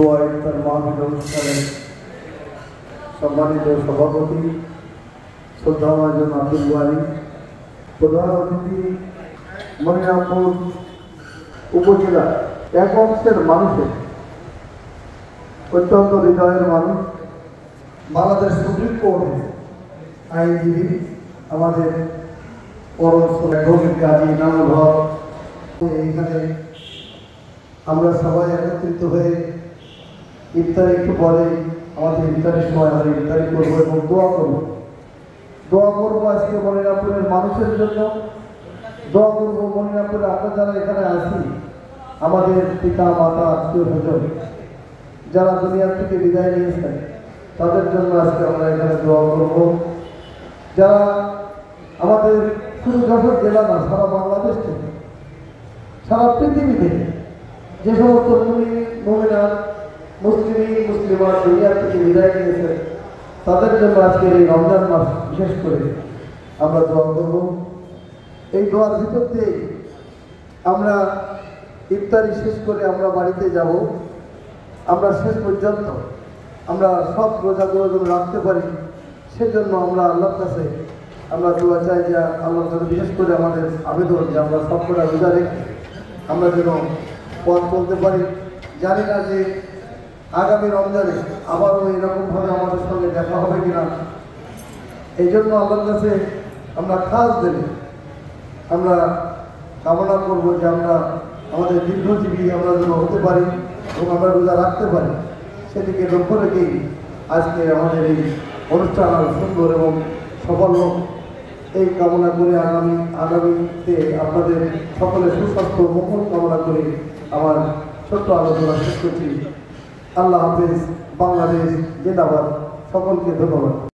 দোয়া ইফতার মাহফিল অনুষ্ঠানের সম্মানিত সভাপতি শ্রদ্ধাভাজন আব্দুল ওয়ালি, প্রধান অতিথি মনিরামপুর উপজেলা এক অংশের মানুষের অত্যন্ত হৃদয়ের মানুষ, বাংলাদেশ সুপ্রিম কোর্টের আইনজীবী আমাদের কাজী নামুল হক, এইখানে আমরা সবাই একত্রিত হয়ে ইফতার একটু পরে আমাদের ইফতারের সময় আমরা ইফতারি করবো এবং দোয়া করবো আজকে মনিরামপুরের মানুষের জন্য, দোয়া করবো মনিরামপুরে আমরা যারা এখানে আছি, আমাদের পিতা মাতা আত্মীয় স্বজন যারা দুনিয়ার থেকে বিদায় নিয়েছেন তাদের জন্য আজকে আমরা এখানে দোয়া করব। যারা আমাদের শুধু যশোর জেলা না, সারা বাংলাদেশ থেকে, সারা পৃথিবী থেকে যে সমস্ত মুমিনা মুসলিমা দুনিয়ার থেকে বিদায় নিয়েছেন তাদের জন্য আজকের এই রমজান মাস বিশেষ করে আমরা দোয়া করব। এই দোয়ার ভিতর দিয়ে আমরা ইফতারি শেষ করে আমরা বাড়িতে যাব। আমরা শেষ পর্যন্ত আমরা সব রোজাগুলো যেন রাখতে পারি, সেজন্য আমরা আল্লাহর কাছে আমরা দোয়া চাই যে আল্লাহর কাছে বিশেষ করে আমাদের আবেদন যে আমরা সবকটা রোজা রেখে আমরা যেন পথ চলতে পারি। জানি না যে আগামী রমজানে আবারও এরকমভাবে আমাদের সঙ্গে দেখা হবে কিনা, এই জন্য আল্লাহর কাছে আমরা খাস দিলে আমরা কামনা করব যে আমরা আমাদের দীর্ঘজীবী আমরা যেন হতে পারি এবং আমরা রোজা রাখতে পারি, সেদিকে লক্ষ্য রেখেই আজকে আমাদের এই অনুষ্ঠান আরও সুন্দর এবং সফল হোক এই কামনা করে আগামীতে আপনাদের সকলের সুস্বাস্থ্য মঙ্গল কামনা করে আমার ছোট্ট আলোচনা শেষ করছি। আল্লাহ হাফেজ। বাংলাদেশ জিন্দাবাদ। সকলকে ধন্যবাদ।